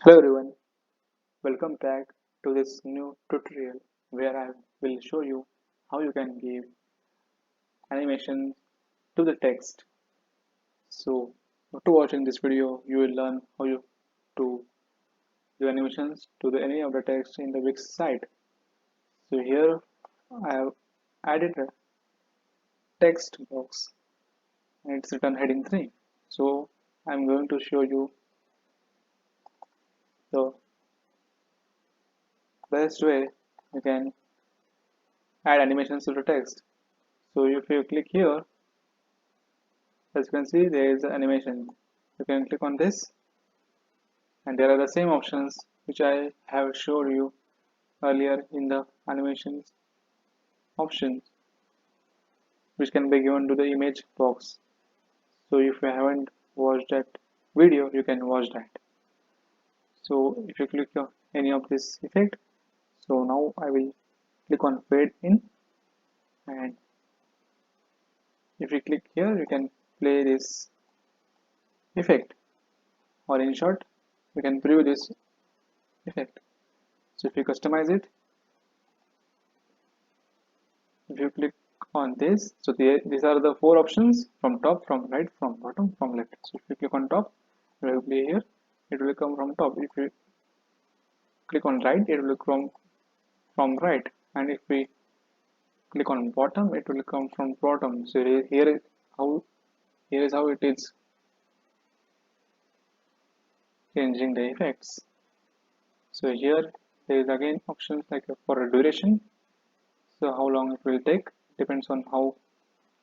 Hello everyone, welcome back to this new tutorial where I will show you how you can give animation to the text. So after watching this video you will learn how you to do animations to any of the text in the Wix site. So here I have added a text box and it's written heading 3. So I'm going to show you the best way you can add animations to the text. So if you click here, as you can see, there is an animation. You can click on this, and there are the same options which I have showed you earlier in the animations options, which can be given to the image box. So if you haven't watched that video, you can watch that. So if you click on any of this effect, so now I will click on fade in, and if you click here, you can play this effect, or in short, you can preview this effect. So if you customize it, if you click on this, so these are the four options: from top, from right, from bottom, from left. So if you click on top, it will be here, it will come from top. If you click on right, it will come from right, and if we click on bottom, it will come from bottom. So how here is how it is changing the effects. So here there is again options like for a duration. So how long it will take depends on how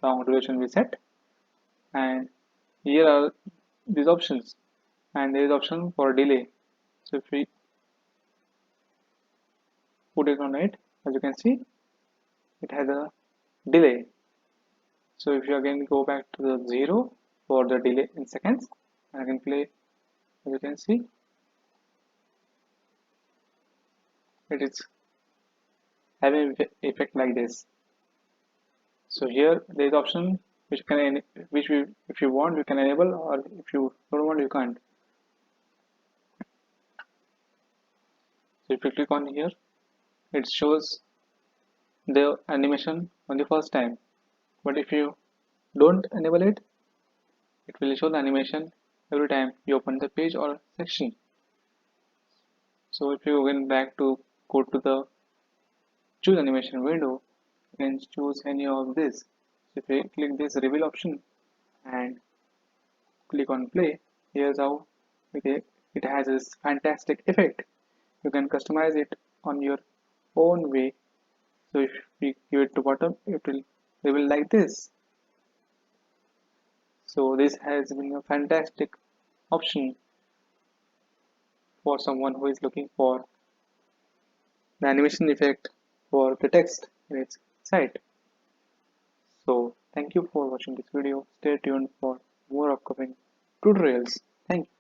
long duration we set, and here are these options, and there is option for delay. So if we put it on it, as you can see, it has a delay. So if you again go back to the 0 for the delay in seconds, and I can play, as you can see, it is having effect like this. So here there is option which can which we, if you want you can enable, or if you don't want you can't. So if you click on here, it shows the animation on the first time, but if you don't enable it, it will show the animation every time you open the page or section. So if you went back to go to the choose animation window, you can choose any of this. So if you click this reveal option and click on play, here's how it has this fantastic effect. You can customize it on your own way. So if we give it to bottom, it will reveal like this. So this has been a fantastic option for someone who is looking for the animation effect for the text in its site. So thank you for watching this video. Stay tuned for more upcoming tutorials. Thank you.